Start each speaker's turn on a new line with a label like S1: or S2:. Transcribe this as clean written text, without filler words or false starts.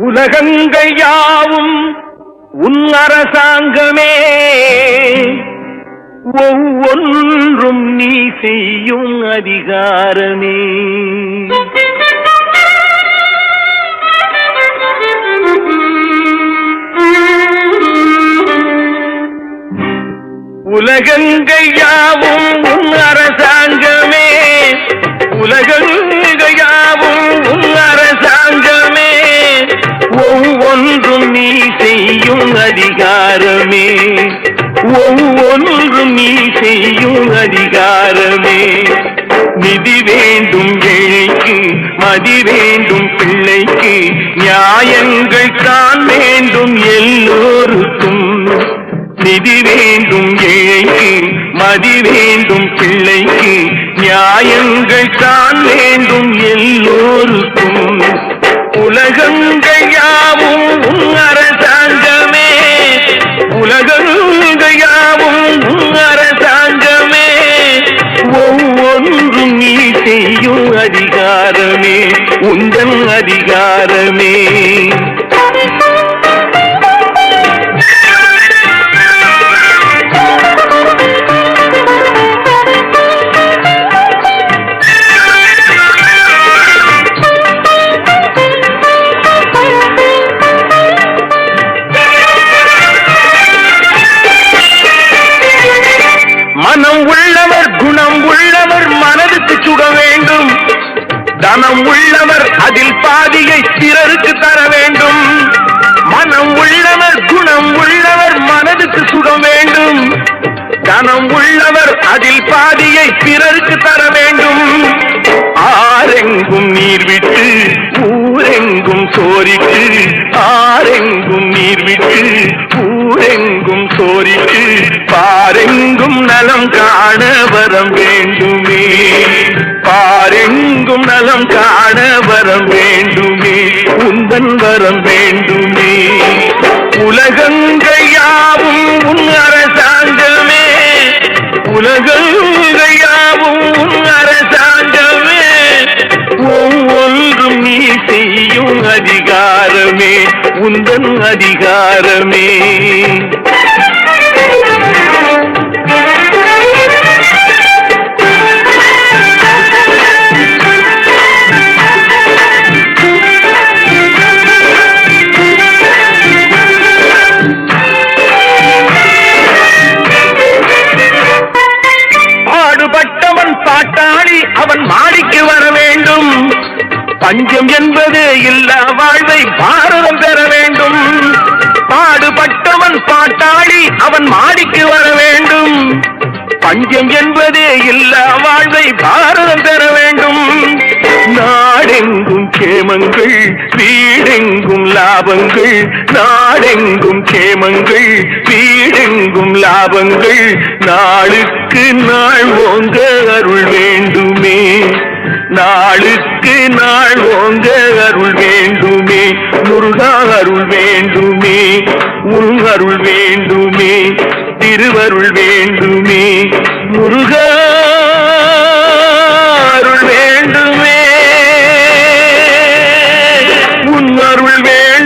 S1: உலகங்கள் யாவும் உன் அரசாங்கமே, ஒவ்வொன்றும் நீ செய்யும் அதிகாரமே. உலகங்கள் யாவும் உன் அரசாங்கமே, உலகங்கள் யாவும் உன் அரசாங்கமே, ஒவ்வொன்றும் நீ செய்யும் அதிகாரமே, ஒவ்வொன்றும் நீ செய்யும் அதிகாரமே. நிதி வேண்டும் ஏழைக்கு, மதி வேண்டும் பிள்ளைக்கு, நியாயங்கள் தான் வேண்டும் எல்லோருக்கும். நிதி வேண்டும் ஏழைக்கு, மதி வேண்டும் பிள்ளைக்கு, நியாயங்கள் தான் வேண்டும் எல்லோருக்கும். உலகங்கள் யாவும் உன் அரசாங்கமே, உலகங்கள் யாவும் உன் அரசாங்கமே, ஒவ்வொன்றும் நீ செய்யும் அதிகாரமே, உந்தன் அதிகாரமே. மனம் உள்ளவர் குணம் உள்ளவர் மனதுக்கு சுட வேண்டும், தனம் உள்ளவர் அதில் பாதியை பிறருக்கு தர வேண்டும். மனம் உள்ளவர் குணம் உள்ளவர் மனதுக்கு சுட வேண்டும், தனம் உள்ளவர் அதில் பாதியை பிறருக்கு தர வேண்டும். ஆரெங்கும் நீர் விட்டு ஊரெங்கும் சோரிட்டு, ஆரெங்கும் நீர் விட்டு ஊரெங்கும் சோரிட்டு, பாரெங்கும் நலம் காண வரம் வேண்டுமே, பாரெங்கும் நலம் காண வரம் வேண்டுமே, உந்தன் வரம் வேண்டுமே. உலகங்கள் யாவும் உன் அரசாங்கமே, உலகங்கள் யாவும் உன் அரசாங்கமே, ஒவ்வொன்றும் நீ செய்யும் அதிகாரமே, உந்தன் அதிகாரமே. பாடுபட்டவன் பாட்டாளி அவன் மாடிக்கு வர வேண்டும், பஞ்சம் என்பது இல்லா வாழ்வை பாரதம் பெற வேண்டும். பாடுபட்டவன் பாட்டாளி அவன் மாடிக்கு வர வேண்டும், பஞ்சம் என்பது இல்லா வாழ்வை பாரதம் பெற வேண்டும். நாடெங்கும் கேமங்கள் வீடெங்கும் லாபங்கள், நாடெங்கும் கேமங்கள் வீடெங்கும் லாபங்கள், நாளுக்கு நாள் ஓங்க அருள் வேண்டுமே, நாளுக்கு நாள் ஓங்க அருள் வேண்டுமே, முருகா அருள் வேண்டுமே, உன் அருள் வேண்டுமே, திருவருள் வேண்டுமே, முருகா அருள் வேண்டுமே, உன் அருள் வேண்டும்.